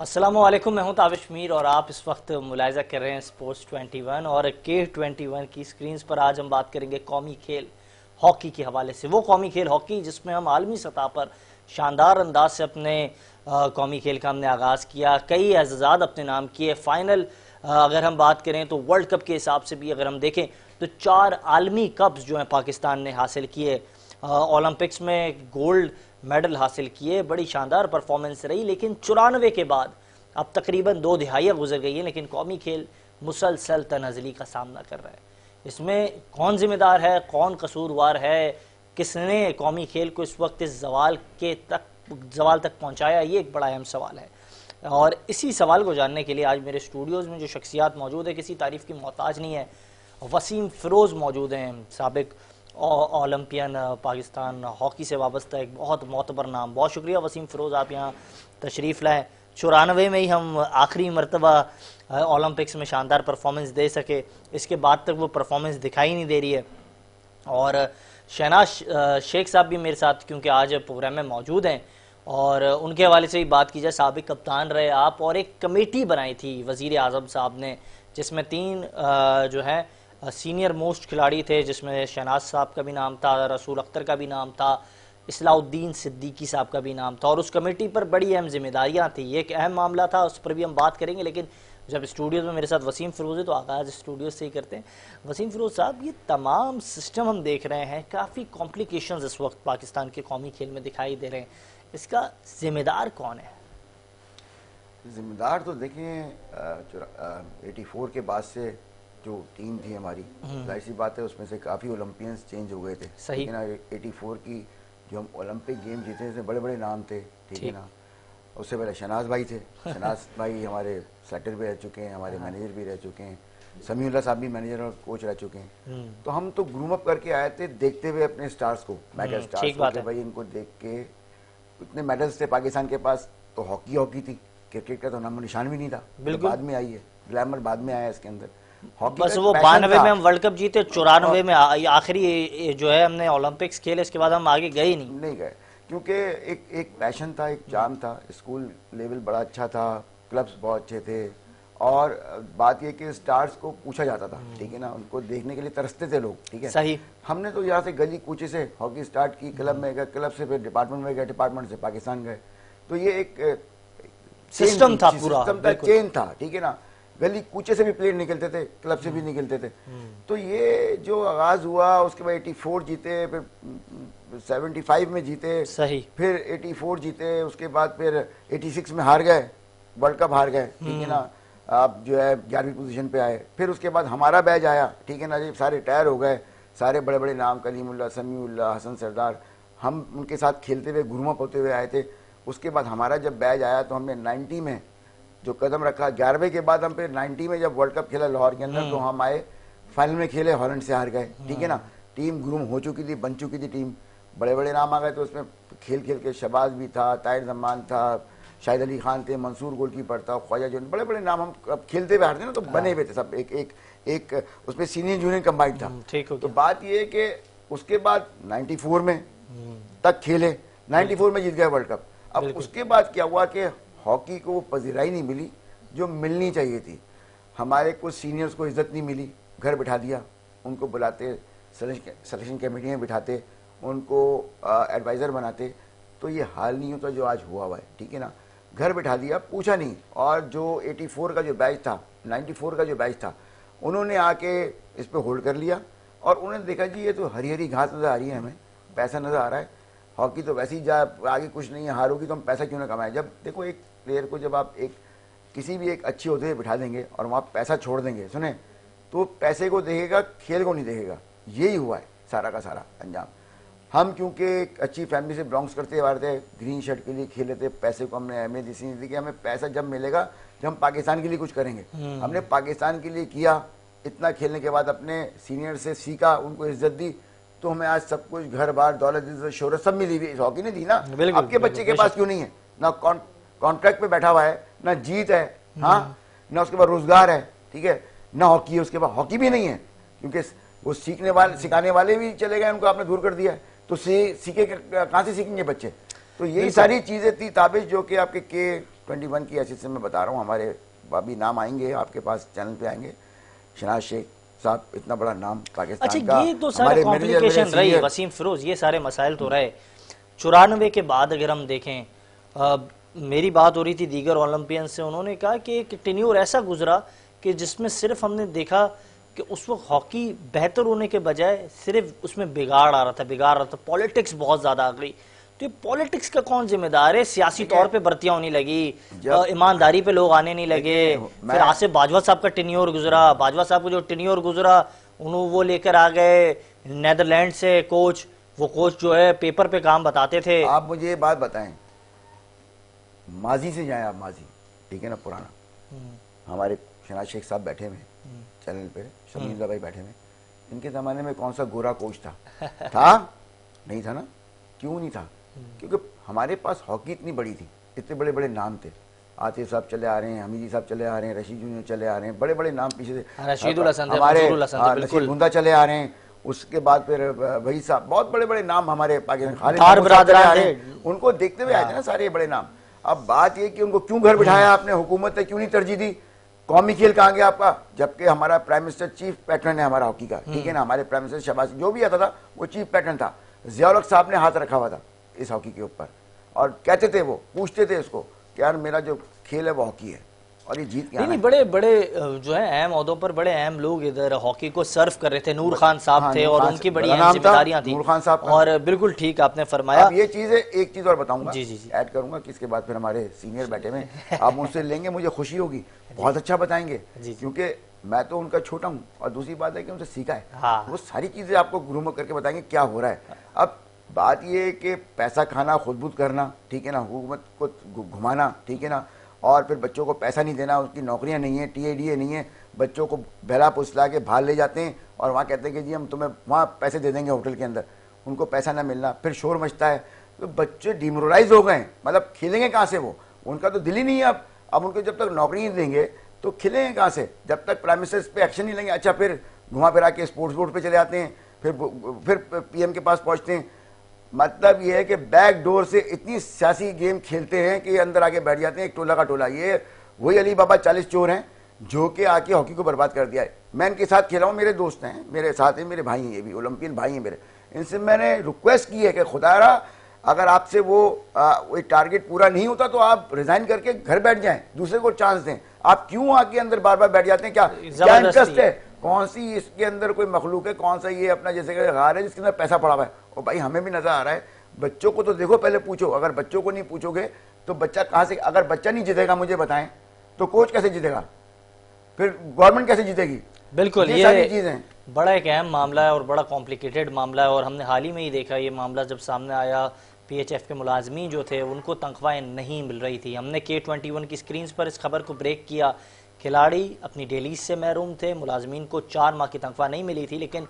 अस्सलामुअलैकुम, मैं हूं ताबिश मीर और आप इस वक्त मुलाहिजा कर रहे हैं स्पोर्ट्स 21 और K21 की स्क्रीन पर। आज हम बात करेंगे कौमी खेल हॉकी के हवाले से। वो कौमी खेल हॉकी जिसमें हम आलमी सतह पर शानदार अंदाज से अपने कौमी खेल का हमने आगाज़ किया, कई एजाज़ात अपने नाम किए। फाइनल अगर हम बात करें तो वर्ल्ड कप के हिसाब से भी अगर हम देखें तो 4 आलमी कप्स जो हैं पाकिस्तान ने हासिल किए। ओलंपिक्स में गोल्ड मेडल हासिल किए, बड़ी शानदार परफॉर्मेंस रही। लेकिन 94 के बाद अब तकरीबन 2 दिहाइयाँ गुजर गई हैं, लेकिन कौमी खेल मुसलसल तनाज़ली का सामना कर रहा है। इसमें कौन जिम्मेदार है, कौन कसूरवार है, किसने कौमी खेल को इस वक्त इस जवाल तक पहुँचाया, ये एक बड़ा अहम सवाल है। और इसी सवाल को जानने के लिए आज मेरे स्टूडियोज़ में जो शख्सियात मौजूद है, किसी तारीफ़ की मोहताज नहीं है। वसीम फ़िरोज़ मौजूद हैं, साबिक ओलंपियन, पाकिस्तान हॉकी से वाबस्ता एक बहुत मोतबर नाम। बहुत शुक्रिया वसीम फ़िरोज़, आप यहाँ तशरीफ़ लाएँ। 94 में ही हम आखिरी मरतबा ओलंपिक्स में शानदार परफॉर्मेंस दे सके, इसके बाद तक वो परफॉर्मेंस दिखाई नहीं दे रही है। और शहनाज शेख साहब भी मेरे साथ क्योंकि आज प्रोग्राम में मौजूद हैं और उनके हवाले से भी बात की जाए। साबिक कप्तान रहे आप और एक कमेटी बनाई थी वज़ीर आज़म साहब ने, जिसमें 3 जो है सीनियर मोस्ट खिलाड़ी थे, जिसमें शहनाज साहब का भी नाम था, रसूल अख्तर का भी नाम था, इस्लाउद्दीन सिद्दीकी साहब का भी नाम था। और उस कमेटी पर बड़ी अहम जिम्मेदारियां थी, ये एक अहम मामला था, उस पर भी हम बात करेंगे। लेकिन जब स्टूडियो में मेरे साथ वसीम फ़िरोज़ है तो आगाज़ स्टूडियो से ही करते हैं। वसीम फ़िरोज़ साहब, ये तमाम सिस्टम हम देख रहे हैं, काफ़ी कॉम्प्लिकेशंस इस वक्त पाकिस्तान के कौमी खेल में दिखाई दे रहे हैं, इसका जिम्मेदार कौन है? जिम्मेदार तो देखें 84 के बाद से जो टीम थी हमारी, जाहिर सी बात है उसमें से काफ़ी ओलंपियंस चेंज हो गए थे। सही ना 84 की जो हम ओलंपिक गेम जीते इसमें बड़े बड़े नाम थे, ठीक है ना। उससे पहले शहनाज भाई थे। शहनाज भाई हमारे सेलेक्टर भी रह चुके हैं, हमारे मैनेजर भी रह चुके हैं, समीउल्लाह साहब भी मैनेजर और कोच रह चुके हैं। तो हम तो ग्रूम अप करके आए थे देखते हुए अपने स्टार्स को, मेगा स्टार्स को, भाई इनको देख के इतने मेडल्स थे पाकिस्तान के पास। तो हॉकी थी, क्रिकेट का तो नामो निशान भी नहीं था, बाद में आई है, ग्लैमर बाद में आया इसके अंदर। बस वो 92 में हम वर्ल्ड कप जीते, 94 में आखिरी जो है हमने ओलंपिक्स खेले, इसके बाद हम आगे गए नहीं गए, क्योंकि एक पैशन था, एक चार्म था। स्कूल लेवल बड़ा अच्छा था, क्लब्स बहुत अच्छे थे, और बात ये कि स्टार्स को पूछा जाता था, ठीक है ना, उनको देखने के लिए तरसते थे लोग, ठीक है। सही। हमने तो यहाँ से गली कूचे से हॉकी स्टार्ट की, क्लब में गए, क्लब से फिर डिपार्टमेंट में गए, डिपार्टमेंट से पाकिस्तान गए। तो ये एक सिस्टम था, पूरा चेन था, ठीक है ना। गली कूचे से भी प्लेयर निकलते थे, क्लब से भी निकलते थे। तो ये जो आगाज हुआ, उसके बाद 84 जीते, फिर 75 में जीते, सही, फिर 84 जीते, उसके बाद फिर 86 में हार गए, वर्ल्ड कप हार गए, ठीक है ना। आप जो है 11वीं पोजीशन पे आए। फिर उसके बाद हमारा बैच आया, ठीक है ना जी, सारे रिटायर हो गए, सारे बड़े बड़े नाम, कलीमुल्लाह, समीउल्लाह, हसन सरदार, हम उनके साथ खेलते हुए ग्रूम अप होते हुए आए थे। उसके बाद हमारा जब बैच आया तो हमने 90 में जो कदम रखा, 11वें के बाद हम फिर 90 में जब वर्ल्ड कप खेला लाहौर के अंदर, तो हम आए, फाइनल में खेले, हॉलैंड से हार गए, ठीक है ना। टीम ग्रूम हो चुकी थी, बन चुकी थी टीम, बड़े बड़े नाम आ गए। तो उसमें खेल के शहबाज भी था, ताहिर जमान था, शाहिद अली खान थे, मंसूर गोलकीपर था, ख्वाजा जो, बड़े बड़े नाम हम खेलते हुए हारते ना, तो बने हुए थे सब, एक उसमें सीनियर जूनियर कंबाइंड था। तो बात ये है कि उसके बाद 94 में तक खेले, 94 में जीत गए वर्ल्ड कप। अब उसके बाद क्या हुआ कि हॉकी को वो पजीराई नहीं मिली जो मिलनी चाहिए थी। हमारे कुछ सीनियर्स को इज्जत नहीं मिली, घर बिठा दिया, उनको बुलाते, सिलेक्शन कमेटी में बिठाते, उनको एडवाइज़र बनाते, तो ये हाल नहीं होता जो आज हुआ है, ठीक है ना। घर बिठा दिया, पूछा नहीं। और जो 84 का जो बैच था, 94 का जो बैच था, उन्होंने आके इस पर होल्ड कर लिया और उन्होंने देखा जी ये तो हरी हरी घास नज़र आ रही है, हमें पैसा नज़र आ रहा है, हॉकी तो वैसे ही जा आगे कुछ नहीं है, हारोगी तो हम पैसा क्यों ना कमाएं। जब देखो एक प्लेयर को जब आप किसी भी एक अच्छे ओहदे बिठा देंगे और वहाँ पैसा छोड़ देंगे, सुने, तो पैसे को देखेगा, खेल को नहीं देखेगा। यही हुआ है सारा का सारा अंजाम। हम क्योंकि एक अच्छी फैमिली से बिलोंग्स करते आ रहे थे, ग्रीन शर्ट के लिए खेले थे, पैसे को हमने अहमियत इसी दी कि हमें पैसा जब मिलेगा जब हम पाकिस्तान के लिए कुछ करेंगे। हमने पाकिस्तान के लिए किया, इतना खेलने के बाद अपने सीनियर से सीखा, उनको इज्जत दी, तो हमें आज सब कुछ, घर बार, दौलत, शोहरत सब मिली हुई। हॉकी ने दी ना, आपके बच्चे के पास क्यों नहीं है? ना कॉन्ट्रैक्ट पे बैठा हुआ है, ना जीत है, हाँ, ना उसके बाद रोजगार है, ठीक है, ना हॉकी है, उसके बाद हॉकी भी नहीं है, क्योंकि वो सिखाने वाले भी चले गए, उनको आपने दूर कर दिया है। तो सीखे कहाँ से सीखेंगे बच्चे? तो यही सारी चीजें थी ताबिश, जो कि आपके 21 की हैसियत से मैं बता रहा हूँ, हमारे अभी नाम आएंगे आपके पास, चैनल पे आएंगे। शहनाज शेख साहब, इतना बड़ा नाम पाकिस्तान अच्छा, का। ये तो सारे कॉम्प्लिकेशन रही, वसीम फिरोज, ये सारे मसाइल तो रहे। 94 के बाद अगर हम देखें, मेरी बात हो रही थी दीगर ओलंपियन से, उन्होंने कहा कि एक टेन्योर ऐसा गुजरा कि जिसमें सिर्फ हमने देखा कि उस वक्त हॉकी बेहतर होने के बजाय सिर्फ उसमें बिगाड़ आ रहा था, पॉलिटिक्स बहुत ज्यादा आ गई। तो ये पॉलिटिक्स का कौन जिम्मेदार है? सियासी तौर पे भर्तियां होने लगी, ईमानदारी पे लोग आने नहीं लगे। फिर आसिफ बाजवा साहब का टेन्योर गुजरा, बाजवा साहब को जो टेन्योर गुजरा उन्होंने वो लेकर आ गए नेदरलैंड से कोच, वो कोच जो है पेपर पे काम बताते थे। आप मुझे ये बात बताएं, माजी से जाएं आप, माजी, ठीक है ना, पुराना। हमारे शहनाज शेख साहब बैठे हुए चैनल पे, शमीला भाई बैठे हुए, इनके जमाने में कौन सा गोरा कोच था? नहीं था ना? क्यों नहीं था? क्योंकि हमारे पास हॉकी इतनी बड़ी थी, इतने बड़े बड़े नाम थे। आतिफ साहब चले आ रहे हैं, हमीदी साहब चले आ रहे हैं, रशीद जूनियर चले आ रहे हैं, बड़े बड़े नाम पीछे से, हमारे नसीब गुंदा चले आ रहे हैं। उसके बाद फिर वही साहब, बहुत बड़े बड़े नाम हमारे पाकिस्तान, उनको देखते हुए आए थे ना सारे बड़े नाम। अब बात ये कि उनको क्यों घर बिठाया आपने, हुकूमत ने क्यों नहीं तरजीह दी? कौमी खेल कहाँ गया आपका? जबकि हमारा प्राइम मिनिस्टर चीफ पैटर्न है हमारा हॉकी का, ठीक है ना। हमारे प्राइम मिनिस्टर शहबाज जो भी आता था वो चीफ पैटर्न था। ज़िया-उल हक साहब ने हाथ रखा हुआ था इस हॉकी के ऊपर, और कहते थे, वो पूछते थे इसको कि यार मेरा जो खेल है वो हॉकी है, और ये जीत नहीं, बड़े बड़े जो है अहम ओहदों पर बड़े अहम लोग इधर हॉकी को सर्व कर रहे थे। नूर खान साहब थे, और उनकी बड़ी अहम जिम्मेदारियां थी। नूर खान साहब, और बिल्कुल ठीक आपने फरमाया। ये चीज है, एक चीज और बताऊंगा, जी ऐड करूंगा कि इसके बाद फिर हमारे सीनियर बैठे में आप मुझसे लेंगे, मुझे खुशी होगी, बहुत अच्छा बताएंगे, क्योंकि मैं तो उनका छोटा हूँ, और दूसरी बात है कि उनसे सीखा है। वो सारी चीजें आपको ग्रूम करके बताएंगे क्या हो रहा है। अब बात ये है कि पैसा खाना, खुदबुद करना, ठीक है ना, हुकूमत को घुमाना, ठीक है ना, और फिर बच्चों को पैसा नहीं देना, उसकी नौकरियां नहीं है, TADA नहीं है, बच्चों को बहला फुसला के बाहर ले जाते हैं, और वहाँ कहते हैं कि जी हम तुम्हें वहाँ पैसे दे देंगे होटल के अंदर, उनको पैसा ना मिलना, फिर शोर मचता है, तो बच्चे डिमोरलाइज हो गए, मतलब खेलेंगे कहाँ से वो? उनका तो दिल ही नहीं है। अब उनको जब तक नौकरी नहीं देंगे तो खेलेंगे कहाँ से, जब तक प्राइम मिनिस्टर पे एक्शन नहीं लेंगे। अच्छा, फिर घुमा फिरा के स्पोर्ट्स बोर्ड पे चले आते हैं, फिर PM के पास पहुँचते हैं। मतलब ये है कि बैक डोर से इतनी सियासी गेम खेलते हैं कि अंदर आके बैठ जाते हैं, एक टोला का टोला। ये वही अली बाबा 40 चोर हैं जो कि आके हॉकी को बर्बाद कर दिया है। मैं इनके साथ खेला हूँ, मेरे दोस्त हैं, मेरे साथ हैं, मेरे भाई हैं, ये भी ओलंपियन भाई हैं मेरे। इनसे मैंने रिक्वेस्ट की है कि खुदारा अगर आपसे वो टारगेट पूरा नहीं होता तो आप रिजाइन करके घर बैठ जाएं, दूसरे को चांस दें। आप क्यों आके अंदर बार बार बैठ जाते हैं? क्या इंटरेस्ट है? कौन सी इसके अंदर कोई मखलूक है? कौन सा ये अपना जैसे गार है जिसके अंदर पैसा पड़ा हुआ है? और भाई हमें भी नजर आ रहा है, बच्चों को तो देखो, पहले पूछो। अगर बच्चों को नहीं पूछोगे तो बच्चा कहाँ से, अगर बच्चा नहीं जीतेगा मुझे बताएं, तो कोच कैसे जीतेगा? फिर गवर्नमेंट कैसे जीतेगी? बिल्कुल, ये सारी चीजें बड़ा एक अहम मामला है और बड़ा कॉम्प्लिकेटेड मामला है। और हमने हाल ही में ही देखा ये मामला जब सामने आया, PHF के मुलाजमीन जो थे उनको तनख्वाहें नहीं मिल रही थी। हमने K21 की स्क्रीन पर इस खबर को ब्रेक किया। खिलाड़ी अपनी डेलीज से महरूम थे, मुलाजमीन को 4 माह की तनख्वाह नहीं मिली थी। लेकिन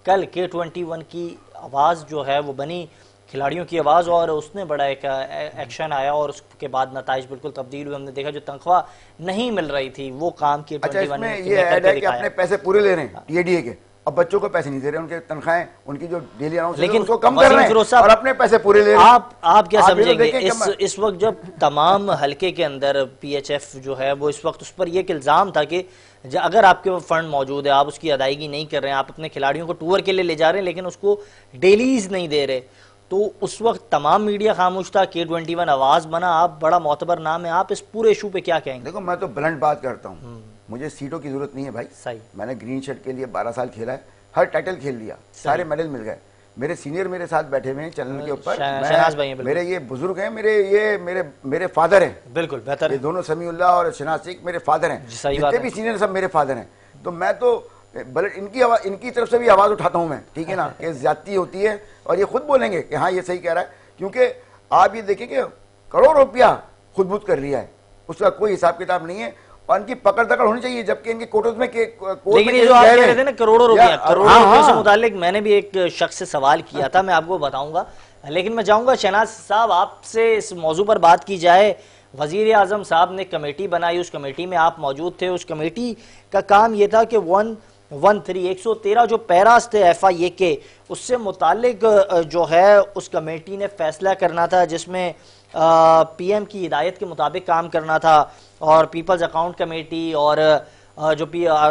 कल K21 की आवाज़ जो है वो बनी, खिलाड़ियों की आवाज़, और उसने बड़ा एक एक्शन आया, और उसके बाद नताइज बिल्कुल तब्दील हुए। हमने देखा जो तनख्वाह नहीं मिल रही थी वो काम K21 में ये ऐड है कि अपने पैसे पूरे ले रहे हैं TADA के, अब बच्चों को पैसे नहीं दे रहे, उनके तनख्वाहें, उनकी जो डेली अलाउंस है उसको कम कर रहे हैं और अपने पैसे पूरे ले रहे हैं। आप क्या समझेंगे इस वक्त जब तमाम हलके के अंदर PHF जो है वो इस वक्त उस पर यह इल्जाम था कि अगर आपके फंड मौजूद है, आप उसकी अदायगी नहीं कर रहे हैं, आप अपने खिलाड़ियों को टूर के लिए ले जा रहे हैं लेकिन उसको डेलीज नहीं दे रहे, तो उस वक्त तमाम मीडिया खामोश था, K21 आवाज बना, आप बड़ा मोतबर नाम है, आप इस पूरे इशू पे क्या कहेंगे? देखो, मैं तो ब्लंट बात करता हूँ, मुझे सीटों की जरूरत नहीं है भाई। सही, मैंने ग्रीन शर्ट के लिए 12 साल खेला है, हर टाइटल खेल लिया, सारे मेडल मिल गए। मेरे सीनियर मेरे साथ बैठे हुए हैं चैनल के ऊपर, मेरे ये बुजुर्ग हैं, मेरे फादर हैं, बिल्कुल बेहतर, ये दोनों समीउल्लाह और शहनाज शेख मेरे फादर हैं, जितने भी सीनियर सब मेरे फादर हैं। तो मैं तो इनकी तरफ से भी आवाज उठाता हूं मैं, ठीक है ना, कि ज्यादती होती है, और ये खुद बोलेंगे कि हाँ ये सही कह रहा है, क्योंकि आप ये देखें कि करोड़ रुपया खुदबुद कर लिया है, उसका कोई हिसाब किताब नहीं है, और इनकी पकड़ दकड़ होनी चाहिए, जबकि इनके कोर्ट में लेकिन ये जो आप कह रहे थे ना करोड़ों रुपया से मुतालिक, मैंने भी एक शख्स से सवाल किया था, मैं आपको बताऊंगा, लेकिन मैं चाहूंगा शहनाज साहब आपसे इस मौजू पर बात की जाए। वजीर आजम साहब ने कमेटी बनाई, उस कमेटी में आप मौजूद थे, उस कमेटी का काम यह था कि 113 जो पैरास थे FIA के, उससे मुतालिक जो है उस कमेटी ने फैसला करना था, जिसमें पीएम की हिदायत के मुताबिक काम करना था, और पीपल्स अकाउंट कमेटी और जो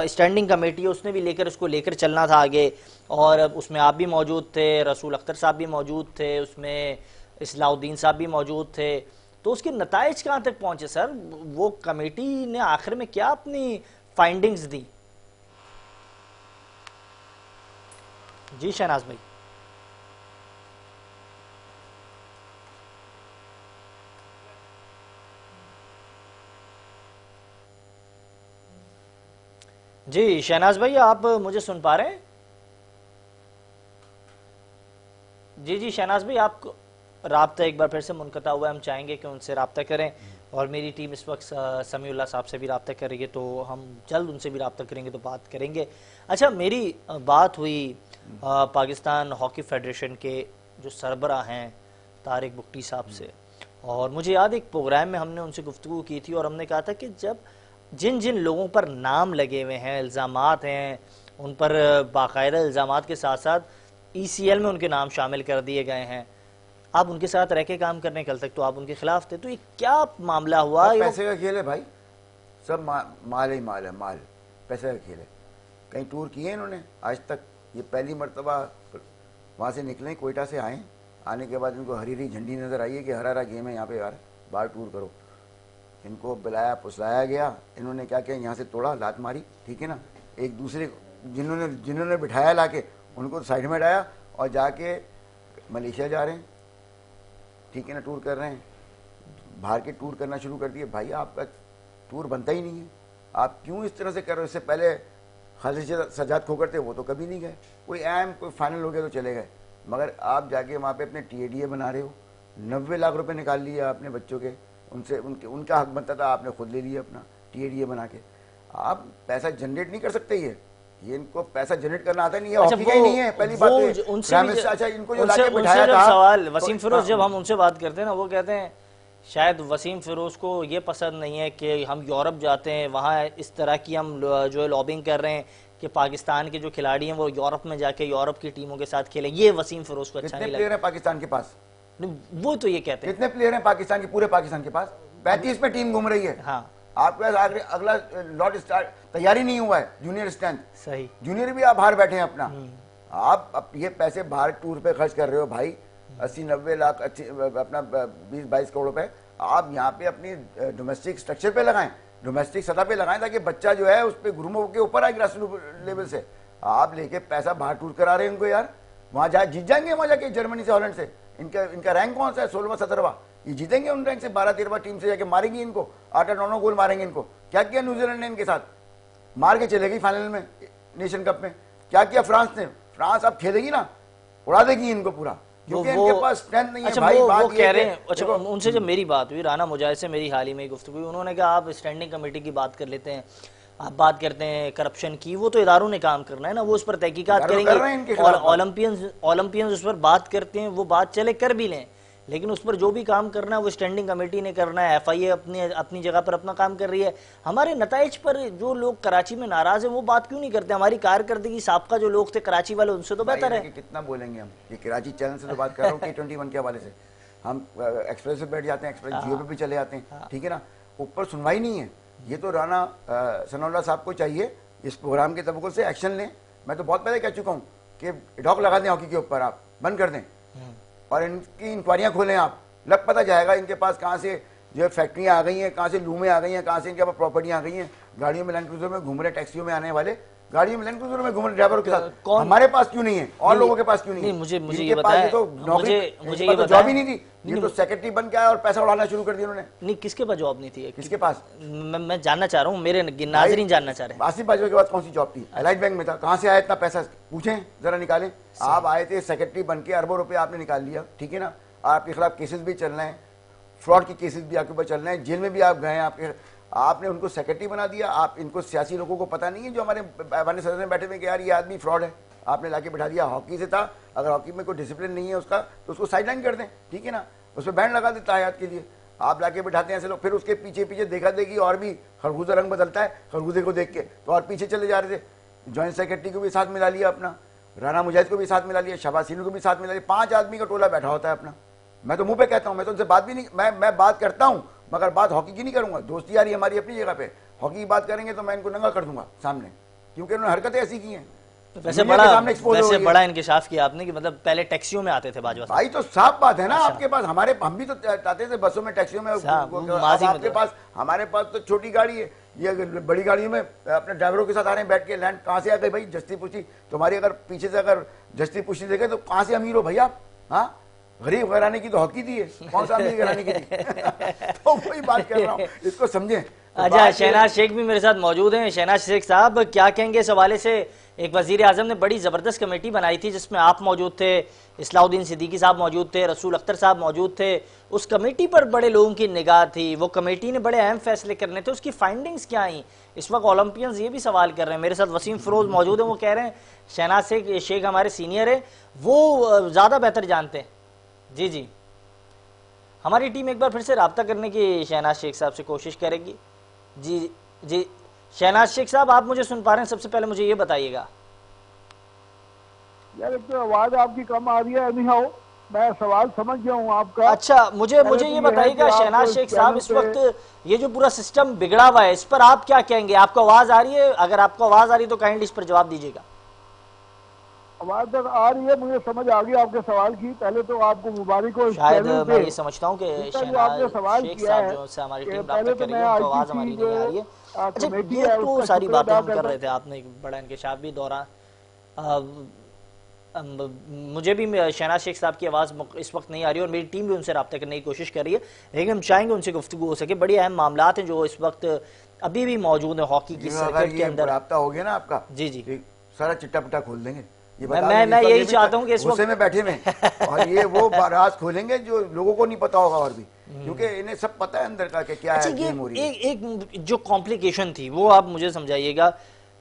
स्टैंडिंग कमेटी है उसने भी उसको लेकर चलना था आगे। और उसमें आप भी मौजूद थे, रसूल अख्तर साहब भी मौजूद थे, उसमें इस्लाउद्दीन साहब भी मौजूद थे। तो उसके नताइज कहाँ तक पहुंचे सर? वो कमेटी ने आखिर में क्या अपनी फाइंडिंग्स दी? जी शहनाज भाई। जी शहनाज भाई, आप मुझे सुन पा रहे हैं? जी जी शहनाज भाई, आपको राब्ता एक बार फिर से मुनक़ता हुआ है, हम चाहेंगे कि उनसे राब्ता करें, और मेरी टीम इस वक्त समीउल्लाह साहब से भी राब्ता कर रही है, तो हम जल्द उनसे भी राब्ता करेंगे तो बात करेंगे। अच्छा, मेरी बात हुई पाकिस्तान हॉकी फेडरेशन के जो सरबराह हैं तारिक बुक्टी साहब से, और मुझे याद एक प्रोग्राम में हमने उनसे गुफ्तगू की थी, और हमने कहा था कि जब जिन जिन लोगों पर नाम लगे हुए हैं, इल्ज़ामात हैं, उन पर बाकायदा इल्ज़ामात के साथ साथ ECL में उनके नाम शामिल कर दिए गए हैं, आप उनके साथ रह के काम करने, कल तक तो आप उनके खिलाफ थे, तो ये क्या मामला हुआ? पैसे का खेल है भाई, सब माल ही माल है, माल पैसे का खेल है। कहीं टूर किए इन्होंने आज तक? ये पहली मरतबा वहाँ से निकले, कोयटा से आए, आने के बाद इनको हरी हरी झंडी नज़र आई है कि हरा हरा गेम है यहाँ पे यार, बाहर टूर करो। इनको बुलाया पुसलाया गया, इन्होंने क्या किया, यहाँ से तोड़ा, लात मारी, ठीक है ना, एक दूसरे जिन्होंने बिठाया लाके उनको साइड में हटाया, और जाके मलेशिया जा रहे हैं, ठीक है ना, टूर कर रहे हैं, बाहर के टूर करना शुरू कर दिए। भाई आपका टूर बनता ही नहीं है, आप क्यों इस तरह से कर रहे हो? इससे पहले खालिद सजाद खोकर थे, वो तो कभी नहीं गए, कोई कोई फाइनल हो गया तो चले गए, मगर आप जाके वहाँ पे अपने TADA बना रहे हो। 90 लाख रुपए निकाल लिए आपने बच्चों के, उनसे उनका हक बनता था, आपने खुद ले लिया अपना TADA बना के। आप पैसा जनरेट नहीं कर सकते, ये इनको पैसा जनरेट करना आता नहीं है, अच्छा, हॉकी का ही नहीं है पहली बात। अच्छा, इनको जो लाके बिठाया जब था, सवाल वसीम फिरोज, जब हम उनसे बात करते हैं ना, वो कहते हैं शायद वसीम फिरोज को ये पसंद नहीं है कि हम यूरोप जाते हैं, वहाँ इस तरह की हम जो है लॉबिंग कर रहे हैं कि पाकिस्तान के जो खिलाड़ी हैं वो यूरोप में जाके यूरोप की टीमों के साथ खेलें, ये वसीम फिरोज को अच्छा नहीं लगता। प्लेयर है पाकिस्तान के पास? वो तो ये कहते हैं। कितने प्लेयर हैं पाकिस्तान के, पूरे पाकिस्तान के पास 35 में टीम घूम रही है। हाँ, आपके पास अगला लॉट स्टार्ट तैयारी नहीं हुआ है, जूनियर स्ट्रेंथ, सही, जूनियर भी आप बाहर बैठे हैं अपना। आप ये पैसे बाहर टूर पे खर्च कर रहे हो भाई, 80-90 लाख अपना 20-22 करोड़ रुपए आप यहाँ पे अपनी डोमेस्टिक स्ट्रक्चर पे लगाएं, डोमेस्टिक सतह पे लगाएं, ताकि बच्चा जो है उस पर ग्रूम के ऊपर आए ग्रासरूट लेवल से। आप लेके पैसा बाहर टूर करा रहे हैं उनको यार, वहाँ जा जीत जाएंगे, वहाँ जाके जर्मनी से, हॉलैंड से। इनका रैंक कौन सा है? 16वां-17वां। ये जीतेंगे उन रैंक से, 12-13वां टीम से जाके मारेंगे इनको, 8-9 गोल मारेंगे इनको। क्या किया न्यूजीलैंड ने इनके साथ? मार के चले गई फाइनल में, नेशन कप में। क्या किया फ्रांस ने? फ्रांस अब खेलेगी ना, उड़ा देगी इनको पूरा, क्योंकि इनके पास स्ट्रेंथ नहीं है। अच्छा, भाई वो कह रहे हैं, अच्छा उनसे जब मेरी बात हुई, राना मुजाहिद से मेरी हाल ही में गुफ्तगू हुई, उन्होंने कहा आप स्टैंडिंग कमेटी की बात कर लेते हैं, आप बात करते हैं करप्शन की, वो तो इदारों ने काम करना है ना, वो उस पर तहकीकात करेंगे, और ओलंपियंस उस पर बात करते हैं, वो बात चले कर भी लें, लेकिन उस पर जो भी काम करना है वो स्टैंडिंग कमेटी ने करना है। FIA अपनी जगह पर अपना काम कर रही है। हमारे नताइज पर जो लोग कराची में नाराज हैं वो बात क्यों नहीं करते? हमारी कारकर्दगी साबका जो लोग थे कराची वाले, उनसे तो बेहतर है। कितना बोलेंगे हम, ये कराची चैनल से तो बात कर रहा हूँ, T21 के हवाले से हम एक्सप्रेस पे बैठ जाते हैं, एक्सप्रेस जियो पे भी चले जाते हैं, ठीक है ना, ऊपर सुनवाई नहीं है। ये तो राना सनाउल्लाह साहब को चाहिए इस प्रोग्राम के तवक्कुल से एक्शन लें। मैं तो बहुत पहले कह चुका हूँ कि डॉक लगा दें हॉकी के ऊपर, आप बंद कर दें और इनकी इंक्वायरियां खोलें। आप लग पता जाएगा इनके पास कहाँ से जो है फैक्ट्रियाँ आ गई हैं, कहाँ से लूमें आ गई हैं, कहाँ से इनके पास प्रॉपर्टियाँ आ गई हैं। गाड़ियों में लैंड क्रूजर में घूम रहे, टैक्सियों में आने वाले, गाड़ियों में लैंड क्रूजर में घूम रहे ड्राइवरों के साथ। हमारे पास क्यों नहीं है और लोगों के पास क्यों नहीं है? मुझे ये बताया, तो नौकरी, मुझे ये जॉब ही नहीं थी, ये तो सेक्रेटरी बन के आया और पैसा उड़ाना शुरू कर दिया उन्होंने। नहीं, किसके पास जॉब नहीं थी? किसके पास? मैं जानना चाह रहा हूँ, मेरे नाज़रीन जानना चाह रहे हैं। आसिफ बाजवा के बाद कौन सी जॉब थी? अलाइड बैंक में था। कहाँ से आया इतना पैसा? पूछें जरा, निकालें। आप आए थे सेक्रेटरी बन के, अरबों रुपए आपने निकाल लिया, ठीक है ना। आपके खिलाफ केसेस भी चल रहे हैं, फ्रॉड के केसेस भी आपके ऊपर चल रहे हैं, जेल में भी आप गए हैं, आपने उनको सेक्रेटरी बना दिया। आप इनको सियासी लोगों को पता नहीं है जो हमारे ऐवान सदर में बैठे हुए कि यार ये आदमी फ्रॉड है, आपने लाके बिठा दिया। हॉकी से था, अगर हॉकी में कोई डिसिप्लिन नहीं है उसका तो उसको साइडलाइन कर दें, ठीक है ना, उस पर बैन लगा देता है याद के लिए। आप लाके बिठाते हैं ऐसे लोग, फिर उसके पीछे पीछे देखा देखी और भी खरबूजा रंग बदलता है, खरबूजे को देख के तो और पीछे चले जा रहे थे। जॉइंट सेक्रेटरी को भी साथ मिला लिया अपना, राना मुजाहिद को भी साथ मिला लिया, शहबाज सीनू को भी साथ मिला लिया। 5 आदमी का टोला बैठा होता है अपना, मैं तो मुंह पे कहता हूँ, मैं तो उनसे बात भी नहीं, मैं बात करता हूँ मगर बात हॉकी की नहीं करूंगा। दोस्ती यारी हमारी अपनी जगह पे, हॉकी की बात करेंगे तो मैं इनको नंगा कर दूंगा सामने, क्योंकि उन्होंने हरकतें ऐसी की हैं। वैसे बड़ा इंकशाफ किया आपने कि मतलब पहले टैक्सियों में आते थे बाजवा भाई, तो साफ बात है ना। आपके पास, हमारे हम भी तो आते थे बसों में, टैक्सियों में। आपके पास, हमारे पास तो छोटी गाड़ी है, ये बड़ी गाड़ियों में अपने ड्राइवरों के साथ आ रहे हैं बैठ के। लैंड कहाँ से आ गई भाई? जस्ती पूछी तुम्हारी, अगर पीछे से अगर जस्ती पूछी देखे तो कहाँ से अमीर हो भैया? हाँ, गरीब घराने की तो हॉकी थी है, कौन सा अमीर घराने की थी? तो वही बात कर रहा हूँ, इसको समझें। अच्छा, शहनाज शेख भी मेरे साथ मौजूद हैं। शहनाज शेख साहब, क्या कहेंगे इस हवाले से? एक वजीर आजम ने बड़ी ज़बरदस्त कमेटी बनाई थी जिसमें आप मौजूद थे, इस्लाउद्दीन सिद्दीकी साहब मौजूद थे, रसूल अख्तर साहब मौजूद थे। उस कमेटी पर बड़े लोगों की निगाह थी, वो कमेटी ने बड़े अहम फैसले करने थे। उसकी फाइंडिंग्स क्या आई? इस वक्त ओलंपियंस ये भी सवाल कर रहे हैं। मेरे साथ वसीम फिरोज मौजूद हैं, वो कह रहे हैं शहनाज शेख हमारे सीनियर है, वो ज़्यादा बेहतर जानते हैं। जी जी, हमारी टीम एक बार फिर से रब्ता करने की शहनाज शेख साहब से कोशिश करेगी। जी जी, शहनाज शेख साहब, आप मुझे सुन पा रहे हैं? सबसे पहले मुझे ये बताइएगा। यार, एक तो आवाज आपकी कम आ रही है। मैं सवाल समझ गया हूँ आपका। अच्छा, मुझे ये बताइएगा शहनाज शेख साहब, इस वक्त ये जो पूरा सिस्टम बिगड़ा हुआ है, इस पर आप क्या कहेंगे? आपको आवाज आ रही है? अगर आपको आवाज आ रही है तो काइंडली इस पर जवाब दीजिएगा। आवाज तक आ रही है, मुझे समझ आ गई आपके सवाल की। पहले तो आपको मुबारक हो। शायद मैं ये समझता हूँ कि शहनाज शेख साहब जो से हमारी टीम रब्ता कर रही है, उनको आवाज हमारी नहीं आ रही है। अच्छा, ये तो सारी बातें हम कर रहे थे, आपने एक बड़ा इंकशाफ भी दौरा। मुझे भी शहनाज शेख साहब की आवाज़ इस वक्त नहीं आ रही है और मेरी टीम भी उनसे रब्ता करने की कोशिश कर रही है, लेकिन हम चाहेंगे उनसे गुफ्तगू हो सके। बड़ी अहम मामलात हैं जो इस वक्त अभी भी मौजूद है हॉकी की सर्किट के अंदर। रब्ता हो गया ना आपका, जी जी, सारा चिट्टा पिट्टा खोल देंगे। मैं यही चाहता हूँ कि इस वक्त में बैठे में और ये वो राज खोलेंगे जो लोगों को नहीं पता होगा, और भी क्योंकि इन्हें सब पता है अंदर का कि क्या है गेम हो रही है। एक जो कॉम्प्लिकेशन थी वो आप मुझे समझाइएगा।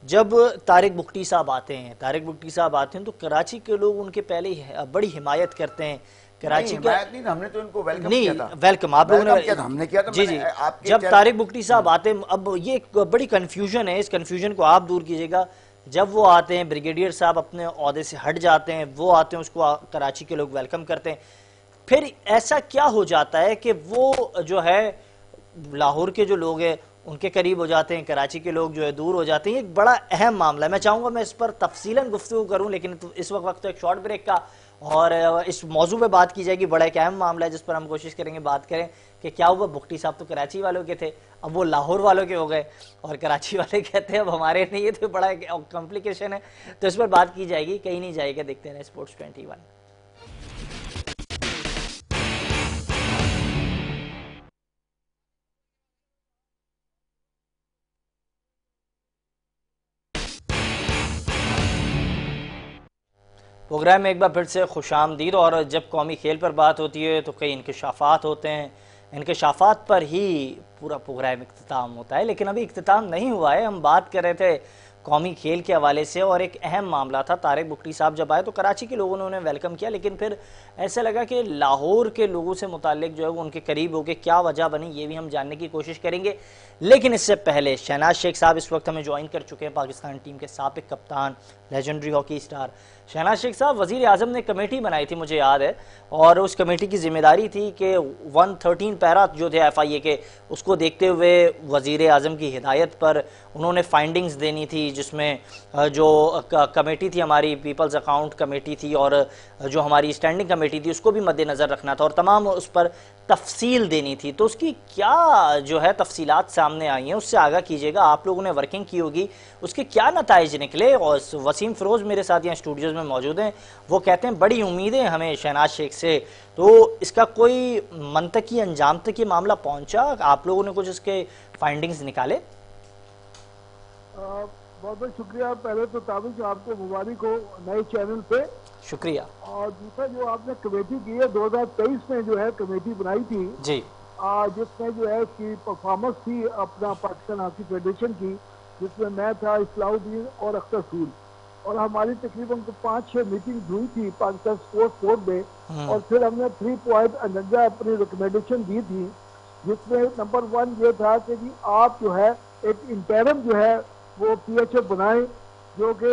जब तारिक बुख्टी साहब आते हैं, तो कराची के लोग उनके पहले ही बड़ी हिमायत करते हैं। कराची का नहीं, हमने तो इनको वेलकम किया था। वेलकम आप लोगों ने हमने किया था। जी जी, जब तारिक बुख्टी साहब आते हैं, अब ये एक बड़ी कंफ्यूजन है, इस कंफ्यूजन को आप दूर कीजिएगा। जब वो आते हैं, ब्रिगेडियर साहब अपने ओहदे से हट जाते हैं, वो आते हैं, उसको कराची के लोग वेलकम करते हैं। फिर ऐसा क्या हो जाता है कि वो जो है लाहौर के जो लोग हैं उनके करीब हो जाते हैं, कराची के लोग जो है दूर हो जाते हैं? एक बड़ा अहम मामला है। मैं चाहूँगा मैं इस पर तफसीलन गुफ्तगू करूँ, लेकिन इस वक्त तो एक शॉर्ट ब्रेक का और इस मौजू पे बात की जाएगी। बड़ा एक अहम मामला है जिस पर हम कोशिश करेंगे बात करें कि क्या हुआ। बुख्टी साहब तो कराची वालों के थे, अब वो लाहौर वालों के हो गए और कराची वाले कहते हैं अब हमारे नहीं। ये तो बड़ा कॉम्प्लिकेशन है, तो इस पर बात की जाएगी, कहीं नहीं जाएगा। देखते रहे स्पोर्ट्स 21। प्रोग्राम में एक बार फिर से खुशामदीद। और जब कौमी खेल पर बात होती है तो कई इंकशाफात होते हैं, इंकशाफात पर ही पूरा प्रोग्राम इख्तिताम होता है, लेकिन अभी इख्तिताम नहीं हुआ है। हम बात कर रहे थे कौमी खेल के हवाले से और एक अहम मामला था। तारिक बुख्टी साहब जब आए तो कराची के लोगों ने उन्हें वेलकम किया, लेकिन फिर ऐसा लगा कि लाहौर के लोगों से मुताल्लिक जो है वो उनके करीब हो गए। क्या वजह बनी ये भी हम जानने की कोशिश करेंगे, लेकिन इससे पहले शहनाज शेख साहब इस वक्त हमें ज्वाइन कर चुके हैं, पाकिस्तान टीम के साबिक कप्तान, legendary hockey star. Shahnaz Sheikh Sahab, वज़ीर आज़म ने कमेटी बनाई थी, मुझे याद है, और उस कमेटी की जिम्मेदारी थी कि 113 पैरा जो थे FIA के, उसको देखते हुए वज़ीर आज़म की हिदायत पर उन्होंने फाइंडिंग्स देनी थी, जिसमें जो कमेटी थी हमारी पीपल्स अकाउंट कमेटी थी और जो हमारी स्टैंडिंग कमेटी थी उसको भी मद्देनज़र रखना था और तमाम उस पर तफसील देनी थी। तो उसकी क्या जो है तफसीलात सामने आई हैं, उससे आगाह कीजिएगा। आप लोगों ने वर्किंग की होगी, उसके क्या नताइज निकले? और वसीम फिरोज मेरे साथ यहाँ स्टूडियोज़ में मौजूद हैं, वो कहते हैं बड़ी उम्मीदें हमें शहनाज शेख से, तो इसका कोई मंतकी अंजाम तक ये मामला पहुंचा? आप लोगों ने कुछ इसके फाइंडिंग्स निकाले? बहुत बहुत शुक्रिया। पहले तो ताबिश आपको मुबारक हो नए चैनल पे, शुक्रिया। और दूसरा जो आपने कमेटी की है 2023 में जो है कमेटी बनाई थी जी, जिसमें जो है उसकी परफॉर्मेंस थी अपना पाकिस्तान हॉकी फेडरेशन की, जिसमें मैं था, इस्लाउद्दीन और अख्तर सूल, और हमारी तकरीबन 5-6 मीटिंग हुई थी पाकिस्तान स्पोर्ट्स बोर्ड में। और फिर हमने 3 पॉइंट एजेंडा अपनी रिकमेंडेशन दी थी, जिसमें नंबर 1 ये था कि जी आप जो है एक इंटरम जो है वो PHF बनाएं जो कि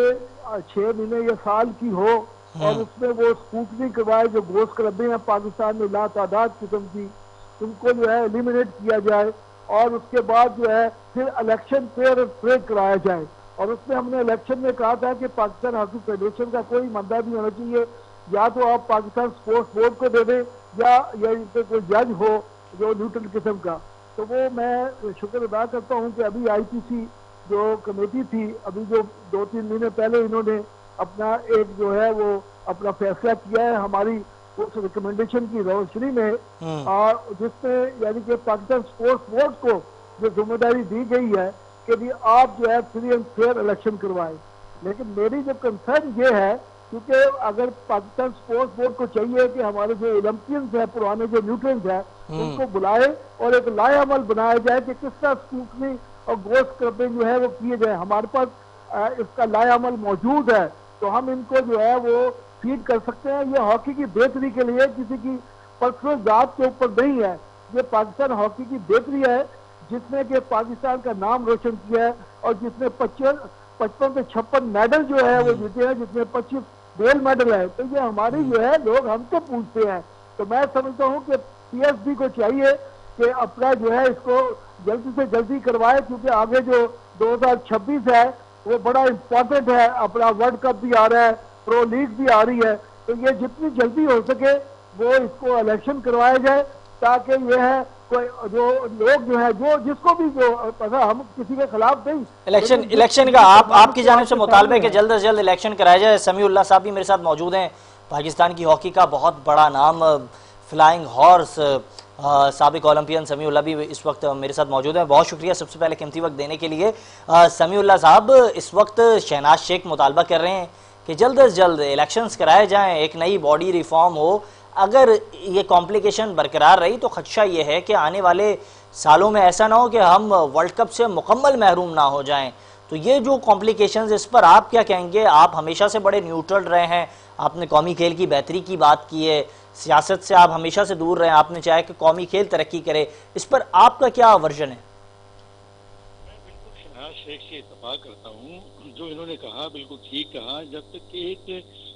6 महीने या साल की हो, और उसमें वो स्कूटनी करवाए जो गोश्त क्लबें हैं पाकिस्तान में लातादाद किस्म की, उनको जो है एलिमिनेट किया जाए और उसके बाद जो है फिर इलेक्शन फेयर और फ्री कराया जाए। और उसमें हमने इलेक्शन में कहा था कि पाकिस्तान हॉकी फेडरेशन का कोई मंदा नहीं होना चाहिए, या तो आप पाकिस्तान स्पोर्ट्स बोर्ड को दे दें या कोई जज हो जो न्यूट्रल किस्म का। तो वो मैं शुक्र अदा करता हूँ कि अभी IPC जो कमेटी थी, अभी जो 2-3 महीने पहले इन्होंने अपना एक जो है वो अपना फैसला किया है हमारी उस रिकमेंडेशन की रोशनी में, और जिसमें यानी कि पाकिस्तान स्पोर्ट्स बोर्ड को जो जिम्मेदारी दी गई है कि भी आप जो है फ्री एंड फेयर इलेक्शन करवाएं। लेकिन मेरी जो कंसर्न ये है, क्योंकि अगर पाकिस्तान स्पोर्ट्स बोर्ड को चाहिए कि हमारे जो ओलंपियंस है पुराने जो न्यूट्रल्स है उनको बुलाए और एक लाएअमल बनाया जाए कि किस तरह स्कूटनी और गोश्त क्लबिंग जो है वो किए जाए। हमारे पास इसका लाएअमल मौजूद है, तो हम इनको जो है वो फीड कर सकते हैं। ये हॉकी की बेहतरी के लिए किसी की पर्सनल जात के ऊपर नहीं है, ये पाकिस्तान हॉकी की बेहतरी है जिसने कि पाकिस्तान का नाम रोशन किया है और जिसने 55 से 56 मेडल जो है वो जीते हैं, जिसमें 25 गोल्ड मेडल है। तो ये हमारी जो है लोग हमसे पूछते हैं। तो मैं समझता हूँ कि PSB को चाहिए कि अपना जो है इसको जल्दी से जल्दी करवाए, क्योंकि आगे जो 2026 है वो बड़ा इम्पोर्टेंट है। अपना वर्ल्ड कप भी आ रहा है, प्रो लीग भी आ रही है, तो ये जितनी जल्दी हो सके वो इसको इलेक्शन करवाया जाए, ताकि ये है कोई जो लोग जो है जो जिसको भी जो पता, हम किसी के खिलाफ नहीं, इलेक्शन का आपकी जानिब से मुतालबा है कि जल्द से जल्द इलेक्शन कराया जाए। समीउल्लाह साहब भी मेरे साथ मौजूद हैं, पाकिस्तान की हॉकी का बहुत बड़ा नाम, फ्लाइंग हॉर्स, साबिक ओलंपियन समीउल्लाह भी इस वक्त मेरे साथ मौजूद हैं। बहुत शुक्रिया सबसे पहले कीमती वक्त देने के लिए। समीउल्लाह साहब, इस वक्त शहनाज शेख मुतालबा कर रहे हैं कि जल्द से जल्द इलेक्शंस कराए जाएं, एक नई बॉडी रिफॉर्म हो। अगर ये कॉम्प्लिकेशन बरकरार रही तो खदशा ये है कि आने वाले सालों में ऐसा ना हो कि हम वर्ल्ड कप से मुकम्मल महरूम ना हो जाएं। तो ये जो कॉम्प्लिकेशंस, इस पर आप क्या कहेंगे? आप हमेशा से बड़े न्यूट्रल रहे हैं, आपने कौमी खेल की बेहतरी की बात की है, सियासत से आप हमेशा से दूर रहे, आपने चाहे कि कौमी खेल तरक्की करे, इस पर आपका क्या वर्जन है? मैं बिल्कुल शहनाज शेख से इत्तेफाक करता हूँ, जो इन्होंने कहा बिल्कुल ठीक कहा। जब तक कि एक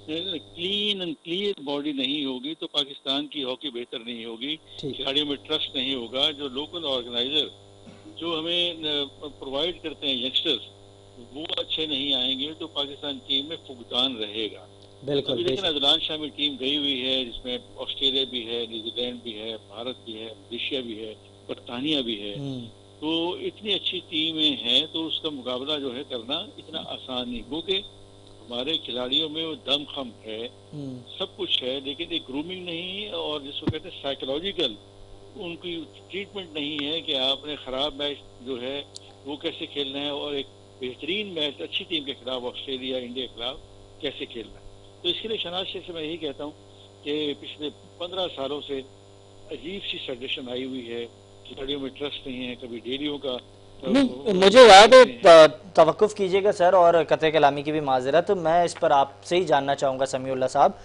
क्लीन एंड क्लियर बॉडी नहीं होगी तो पाकिस्तान की हॉकी बेहतर नहीं होगी, खिलाड़ियों में ट्रस्ट नहीं होगा। जो लोकल ऑर्गेनाइजर जो हमें प्रोवाइड करते हैं यंगस्टर्स, वो अच्छे नहीं आएंगे तो पाकिस्तान टीम में फुकदान रहेगा। बिल्कुल। अभी लेकिन अजलान शामिल टीम गई हुई है, जिसमें ऑस्ट्रेलिया भी है, न्यूजीलैंड भी है, भारत भी है, मलेशिया भी है, बरतानिया भी है। तो इतनी अच्छी टीमें हैं, तो उसका मुकाबला जो है करना इतना आसान नहीं, क्योंकि हमारे खिलाड़ियों में वो दमखम है, सब कुछ है, लेकिन एक ग्रूमिंग नहीं है और जिसको कहते हैं साइकोलॉजिकल उनकी ट्रीटमेंट नहीं है कि आपने खराब मैच जो है वो कैसे खेलना है और एक बेहतरीन मैच अच्छी टीम के खिलाफ, ऑस्ट्रेलिया इंडिया के खिलाफ कैसे खेलना है। तो इसके लिए शहनाज शेख से मैं यही कहता हूँ कि पिछले 15 सालों से अजीब सी सजेशन आई हुई है, खिलाड़ियों में ट्रस्ट नहीं है, कभी डेयरियों का मुझे याद है, तवक्कुफ कीजिएगा सर और कतई कलामी की भी माजरत, मैं इस पर आपसे ही जानना चाहूँगा समीउल्लाह साहब।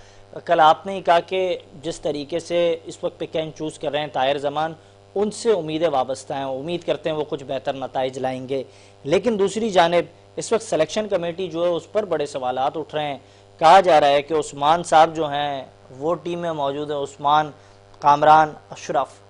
कल आपने ही कहा कि जिस तरीके से इस वक्त पिक एंड चूज़ कर रहे हैं ताहिर जमान, उनसे उम्मीदें वाबस्ता हैं, उम्मीद करते हैं वो कुछ बेहतर नताइज लाएंगे। लेकिन दूसरी जानिब इस वक्त सिलेक्शन कमेटी जो है उस पर बड़े सवालात उठ रहे हैं। कहा जा रहा है कि उस्मान साहब जो हैं वो टीम में मौजूद है, उस्मान, कामरान, अशरफ।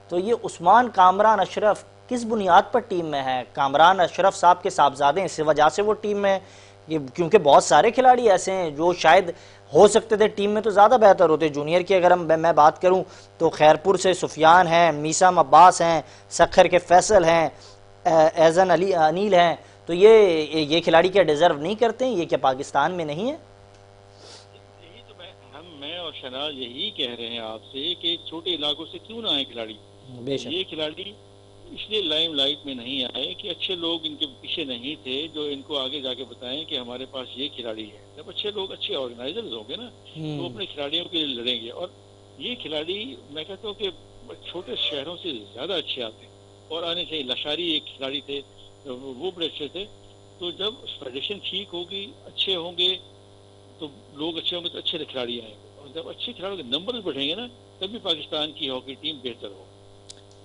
तो ये उस्मान, कामरान, अशरफ किस बुनियाद पर टीम में है? कामरान अशरफ साहब के साहबजादे, इस वजह से वो टीम में, क्योंकि बहुत सारे खिलाड़ी ऐसे हैं जो शायद हो सकते थे टीम में तो ज़्यादा बेहतर होते। जूनियर की अगर मैं बात करूं तो खैरपुर से सुफियान हैं, मीसाम अब्बास हैं, सखर के फैसल हैं, एजन अनील हैं। तो ये खिलाड़ी क्या डिजर्व नहीं करते हैं? ये क्या पाकिस्तान में नहीं है? यही तो मैं और शहनाज यही कह रहे हैं आपसे कि छोटे इलाकों से क्यों ना आए खिलाड़ी। ये खिलाड़ी इसलिए लाइमलाइट में नहीं आए कि अच्छे लोग इनके पीछे नहीं थे जो इनको आगे जाके बताएं कि हमारे पास ये खिलाड़ी है। जब अच्छे लोग, अच्छे ऑर्गेनाइजर्स होंगे ना, तो अपने खिलाड़ियों के लिए लड़ेंगे। और ये खिलाड़ी मैं कहता हूँ कि छोटे शहरों से ज्यादा अच्छे आते हैं और आने चाहिए। लशारी एक खिलाड़ी थे, वो बड़े अच्छे थे। तो जब फेडरेशन ठीक होगी, अच्छे होंगे तो लोग अच्छे होंगे तो अच्छे खिलाड़ी आएंगे, और जब अच्छे खिलाड़ियों के नंबर बढ़ेंगे ना, तभी पाकिस्तान की हॉकी टीम बेहतर होगी,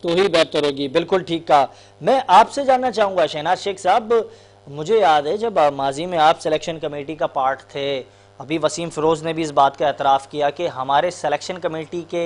तो ही बेहतर होगी। बिल्कुल ठीक कहा। मैं आपसे जानना चाहूँगा शहनाज शेख साहब, मुझे याद है जब माजी में आप सिलेक्शन कमेटी का पार्ट थे अभी वसीम फिरोज़ ने भी इस बात का एतराफ़ किया कि हमारे सिलेक्शन कमेटी के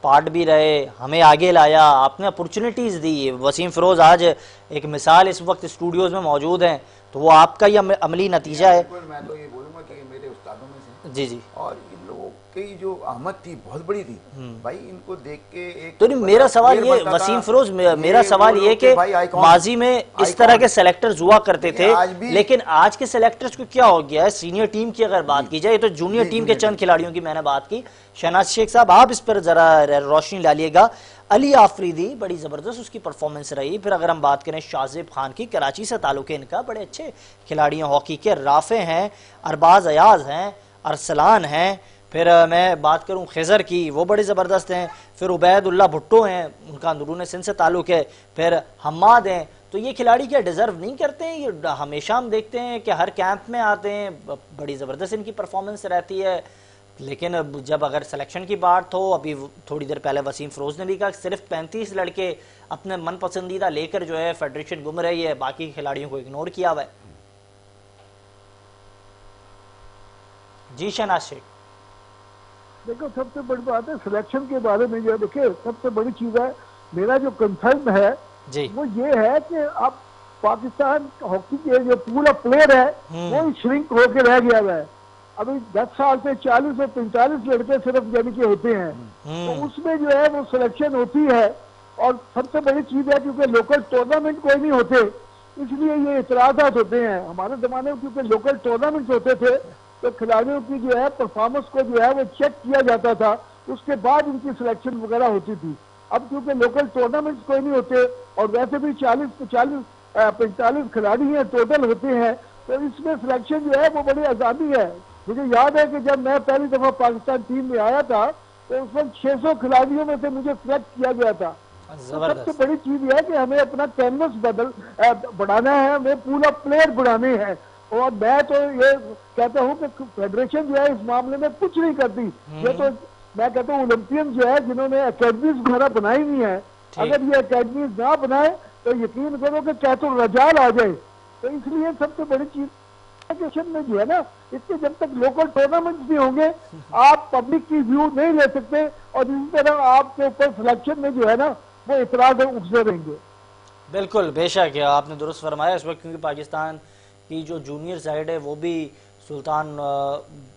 पार्ट भी रहे, हमें आगे लाया, आपने अपॉर्चुनिटीज़ दी। वसीम फिरोज़ आज एक मिसाल इस वक्त स्टूडियोज़ में मौजूद हैं, तो वो आपका ही अमली नतीजा है। मैं तो ये बोलूँगा कि मेरे उस्तादों में से जी जी, और इन लोगों की जो आमद थी बहुत बड़ी थी भाई, इनको देख के एक तो नहीं, मेरा सवाल ये वसीम फिरोज, मेरा सवाल ये कि माजी में इस तरह के सेलेक्टर्स हुआ करते थे, लेकिन आज के सेलेक्टर्स को क्या हो गया है? सीनियर टीम की अगर बात की जाए तो जूनियर टीम के चंद खिलाड़ियों की मैंने बात की। शहनाज शेख साहब, आप इस पर जरा रोशनी डालिएगा। अली आफरीदी बड़ी जबरदस्त उसकी परफॉर्मेंस रही। फिर अगर हम बात करें शाहजेब खान की, कराची से ताल्लुक है इनका, बड़े अच्छे खिलाड़ी हैं हॉकी के। राफे हैं, अरबाज अयाज हैं, अरसलान हैं। फिर मैं बात करूं खिजर की, वो बड़े ज़बरदस्त हैं। फिर उबैदुल्ला भुट्टो हैं, उनका अंदरून सिंध से ताल्लुक है। फिर हम्माद हैं। तो ये खिलाड़ी क्या डिज़र्व नहीं करते हैं? ये हमेशा हम देखते हैं कि हर कैंप में आते हैं, बड़ी ज़बरदस्त इनकी परफॉर्मेंस रहती है, लेकिन जब अगर सिलेक्शन की बात हो, अभी थोड़ी देर पहले वसीम फिरोज ने भी कहा सिर्फ 35 लड़के अपने मन पसंदीदा लेकर जो है फेडरेशन घूम रही है, बाकी खिलाड़ियों को इग्नोर किया हुआ है। जी शहनाज शेख। देखो, सबसे बड़ी बात है सिलेक्शन के बारे में जो है, देखिए सबसे बड़ी चीज है, मेरा जो कंसर्न है जी, वो ये है कि अब पाकिस्तान हॉकी के जो पूरा प्लेयर है वो श्रिंक होकर रह गया है। अभी 10 साल से 40 से 45 लड़के सिर्फ यानी कि होते हैं, तो उसमें जो है वो सिलेक्शन होती है। और सबसे बड़ी चीज है क्योंकि लोकल टूर्नामेंट कोई नहीं होते, इसलिए ये इतराजात होते हैं। हमारे जमाने में क्योंकि लोकल टूर्नामेंट होते थे तो खिलाड़ियों की जो है परफॉर्मेंस को जो है वो चेक किया जाता था, उसके बाद इनकी सिलेक्शन वगैरह होती थी। अब क्योंकि लोकल टूर्नामेंट्स कोई नहीं होते और वैसे भी 45 खिलाड़ी हैं टोटल होते हैं, तो इसमें सिलेक्शन जो है वो बड़ी आज़ादी है। मुझे याद है कि जब मैं पहली दफा पाकिस्तान टीम में आया था तो उस वक्त 600 खिलाड़ियों में से मुझे सिलेक्ट किया गया था। तो सबसे बड़ी चीज है कि हमें अपना कैनवस बढ़ाना है, हमें पूरा प्लेयर बढ़ाने हैं। और मैं तो ये कहता हूँ कि फेडरेशन जो है इस मामले में कुछ नहीं करती। ये तो मैं कहता हूँ ओलंपियन जो है जिन्होंने अकेडमीज वगैरह बनाई नहीं है, अगर ये अकेडमीज ना बनाए तो यकीन करो कि क्या तो रजाल आ जाए। तो इसलिए सबसे बड़ी चीज में जो है ना, इसके जब तक लोकल टूर्नामेंट्स भी होंगे आप पब्लिक की व्यू नहीं ले सकते, और इसी तरह आपके ऊपर सिलेक्शन में जो है ना वो इतराज उठते रहेंगे। बिल्कुल, बेशक आपने दुरुस्त फरमाया। इस वक्त क्योंकि पाकिस्तान की जो जूनियर साइड है वो भी सुल्तान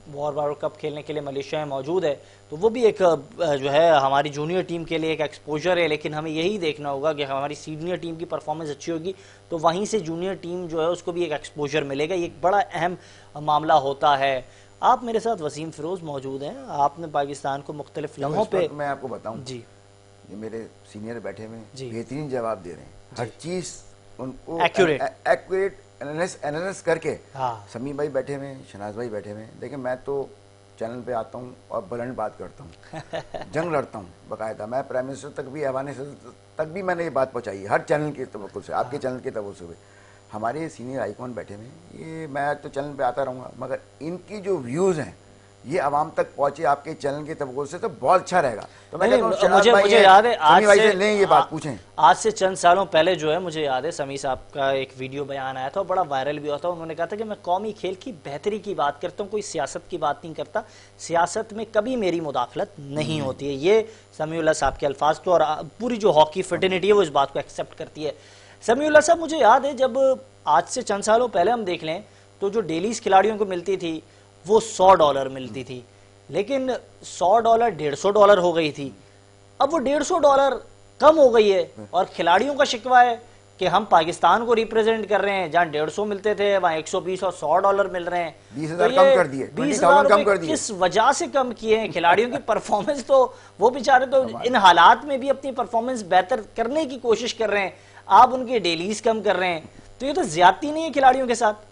वॉर वर्ल्ड कप खेलने के लिए मलेशिया में मौजूद है, तो वो भी एक जो है हमारी जूनियर टीम के लिए एक एक्सपोजर है। लेकिन हमें यही देखना होगा कि हमारी सीनियर टीम की परफॉर्मेंस अच्छी होगी तो वहीं से जूनियर टीम जो है उसको भी एक एक्सपोजर मिलेगा। ये एक बड़ा अहम मामला होता है। आप मेरे साथ वसीम फिरोज मौजूद हैं, आपने पाकिस्तान को मुख्तलिफ लम्हों पे, मैं आपको बताऊं जी, ये मेरे सीनियर बैठे हुए बेहतरीन जवाब दे रहे हैं, हर चीज उनको एक्यूरेट एनालिसिस करके। हाँ। समीम भाई बैठे हुए, शहनाज भाई बैठे हुए। देखिए मैं तो चैनल पे आता हूँ और बुलंद बात करता हूँ, जंग लड़ता हूँ बाकायदा। मैं प्राइम मिनिस्टर तक भी, ऐवान तक भी मैंने ये बात पहुँचाई हर चैनल के तवक्कुल से, आपके चैनल के तवक्कुल से। हमारे सीनियर आइकॉन बैठे हुए, ये मैं तो चैनल पे आता रहूँगा, मगर इनकी जो व्यूज़ हैं ये आवाम तक पहुंचे आपके चैनल के तवक्कुल से तो बहुत अच्छा रहेगा। तो मैं मुझे याद है आज से चंद सालों पहले जो है, मुझे याद है समी साहब का एक वीडियो बयान आया था, बड़ा वायरल भी हुआ था। उन्होंने कहा था कि मैं कौमी खेल की बेहतरी की बात करता हूँ, कोई सियासत की बात नहीं करता, सियासत में कभी मेरी मुदाखलत नहीं होती है। ये समीउल्लाह साहब के अल्फाज तो, और पूरी जो हॉकी फेडरेशन है वो इस बात को एक्सेप्ट करती है। समीउल्लाह साहब, मुझे याद है जब आज से चंद सालों पहले हम देख लें तो जो डेलीज खिलाड़ियों को मिलती थी वो $100 मिलती थी, लेकिन $100 $150 हो गई थी। अब वो $150 कम हो गई है और खिलाड़ियों का शिकवा है कि हम पाकिस्तान को रिप्रेजेंट कर रहे हैं, जहां 150 मिलते थे वहां 120 और $100 मिल रहे हैं। 20,000 कम कर दिए, 20,000 कम कर दिए। किस वजह से कम किए हैं? खिलाड़ियों की परफॉर्मेंस तो वो बेचारे तो इन हालात में भी अपनी परफॉर्मेंस बेहतर करने की कोशिश कर रहे हैं, आप उनके डेलीज कम कर रहे हैं, तो ये तो ज्यादती नहीं है खिलाड़ियों के साथ?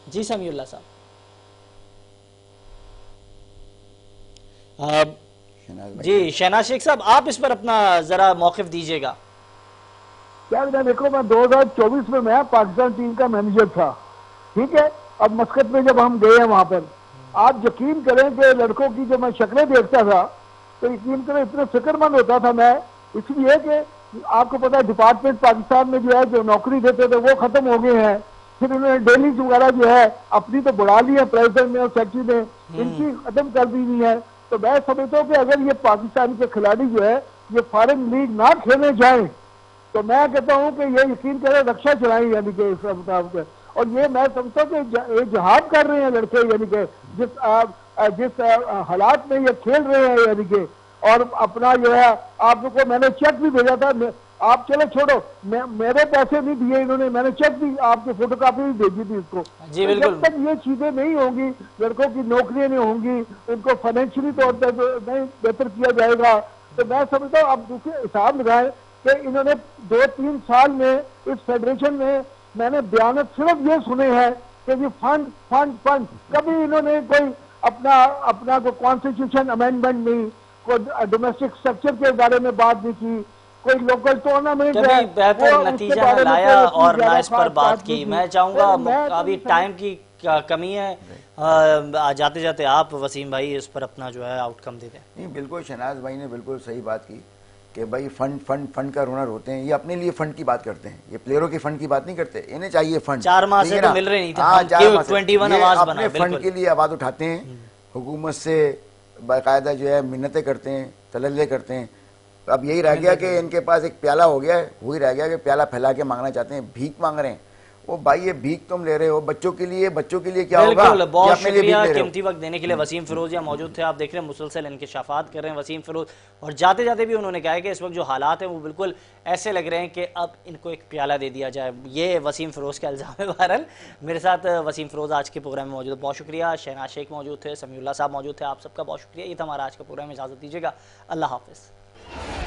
जी समीउल्लाह साहब। जी शहनाज शेख साहब, आप इस पर अपना जरा मौक़िफ़ दीजिएगा। क्या देखो, मैं 2024 में मैं पाकिस्तान टीम का मैनेजर था, ठीक है। अब मस्कत में जब हम गए हैं वहां पर, आप यकीन करें कि लड़कों की जो मैं शक्लें देखता था तो यकीन करें इतने फिक्रमंद होता था मैं, इसलिए कि आपको पता है डिपार्टमेंट पाकिस्तान में जो है जो नौकरी देते थे वो खत्म हो गए हैं। फिर उन्होंने डेली वगैरह जो है अपनी तो बढ़ा ली है प्रेसिडेंट में और सेक्रेटरी में, इनकी खत्म कर दी हुई है। तो मैं समझता हूँ कि अगर ये पाकिस्तान के खिलाड़ी जो है ये फॉरेन लीग ना खेलने जाए तो मैं कहता हूँ कि ये यकीन करें रक्षा चलाएं, यानी कि इस मुताबिक। और ये मैं समझता हूँ कि जहाद कर रहे हैं लड़के, यानी कि जिस हालात में ये खेल रहे हैं, यानी कि और अपना जो है आपको मैंने चेक भी भेजा था, आप चलो छोड़ो, मेरे पैसे नहीं दिए इन्होंने, मैंने चेक भी आपकी फोटोकॉपी भी भेजी थी इसको। जी तो जब तक ये चीजें नहीं होंगी, लड़कों की नौकरियां नहीं होंगी, उनको फाइनेंशियली तौर पर नहीं बेहतर किया जाएगा, तो मैं समझता हूँ आप दूसरे हिसाब लगाए कि इन्होंने 2-3 साल में इस फेडरेशन में मैंने बयान सिर्फ ये सुने हैं कि जी फंड फंड फंड, कभी इन्होंने कोई अपना कोई कॉन्स्टिट्यूशन अमेंडमेंट नहीं, कोई डोमेस्टिक स्ट्रक्चर के बारे में बात नहीं की, कोई लोकल टूर्नामेंट कभी बेहतर नतीजा न लाया और ना इस पर बात की। मैं चाहूंगा अभी टाइम की कमी है, जाते जाते आप वसीम भाई इस पर अपना जो है आउटकम दे दें। नहीं, बिल्कुल शहनाज भाई ने बिल्कुल सही बात की कि भाई फंड फंड फंड का रोनर होते हैं, ये अपने लिए फंड की बात करते हैं, ये प्लेयरों के फंड की बात नहीं करते, इन्हें चाहिए फंड। 4 माह से तो मिल रहे नहीं थे, हाँ, 21 आवाज बना, फंड के लिए आवाज उठाते हैं, हुकूमत से बाकायदा जो है मिन्नतें करते हैं, तलल्ले करते हैं। अब यही रह गया कि इनके पास एक प्याला हो गया है, वही रह गया कि प्याला फैला के मांगना चाहते हैं, भीख मांग रहे हैं। वो भाई ये भीख तुम ले रहे हो बच्चों के लिए क्या होगा? बहुत शुक्रिया कीमती वक्त देने के लिए। वसीम फिरोज यहाँ मौजूद थे, आप देख रहे हैं मुसलसल इंकिशाफात कर रहे हैं वसीम फिरोज, और जाते जाते भी उन्होंने कहा है कि इस वक्त जो हालात हैं वो बिल्कुल ऐसे लग रहे हैं कि अब इनको एक प्याला दे दिया जाए। ये वसीम फिरोज का इल्ज़ाम है। बहरहाल मेरे साथ वसीम फिरोज आज के प्रोग्राम में मौजूद है, बहुत शुक्रिया। शहनाज शेख मौजूद थे, समीउल्लाह साहब मौजूद थे, आप सबका बहुत शुक्रिया। ये था हमारा आज का प्रोग्राम, इजाज़त दीजिएगा, अल्लाह हाफिज़।